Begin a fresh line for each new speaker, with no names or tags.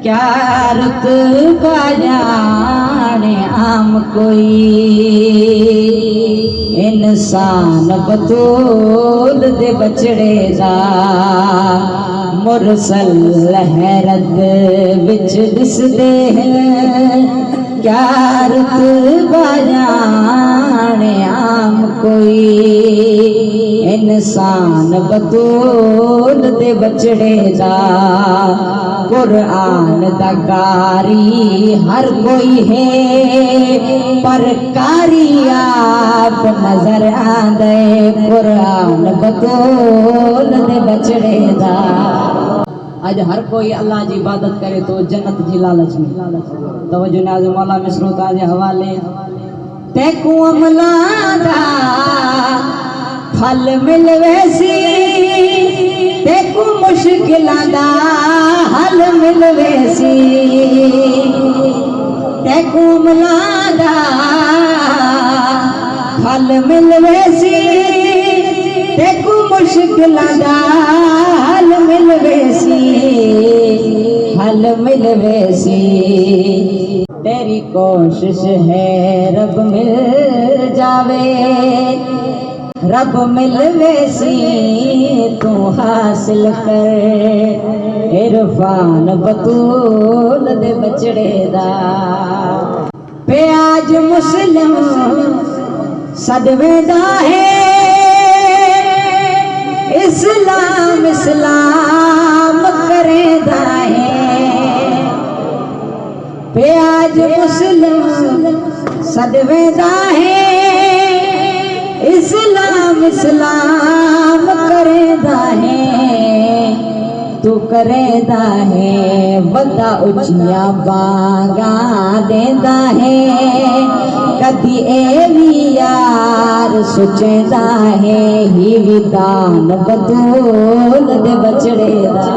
क्या रुतबा जाने आम कोई, इंसान बतूल दे बचड़े दा मुरसल हैरत विच दिसदे हैं। क्या रुतबा जाने आम कोई, इंसान बतूल दे बचड़े दा कुरान दा कारी हर कोई है, पर कारी आप नजर आंदे कुरान बतूल दे बचड़े दा। आज हर कोई अल्लाह की इबादत करे तो जन्नत जी लालच में। तवज्जो नाज़ मौला मिसरो ताजे हवाले तैकू अमला दा फल मिलवेसी, तैकू मुश्किलां दा हल मिलवेसी, तैकू अमला दा फल मिलवेसी, तैकू मुश्किलां दा हल मिलवेसी, हल मिलवेसी। तेरी कोशिश है रब मिल जावे, रब मिलवेसी तू हासिल कर इरफान बतूल दे बचड़े दा। पे आज मुस्लिम सदवेदा है, इस्लाम इस्लाम करेदा है। पे आज मुस्लिम सदवेदा है, इस्लाम इस्लाम करेदा है। तू करेदा है वदा उचिया बांगा देंदा है, कदी ए भी यार सोचेदा है ही विधान बतूल दे बचड़े दा।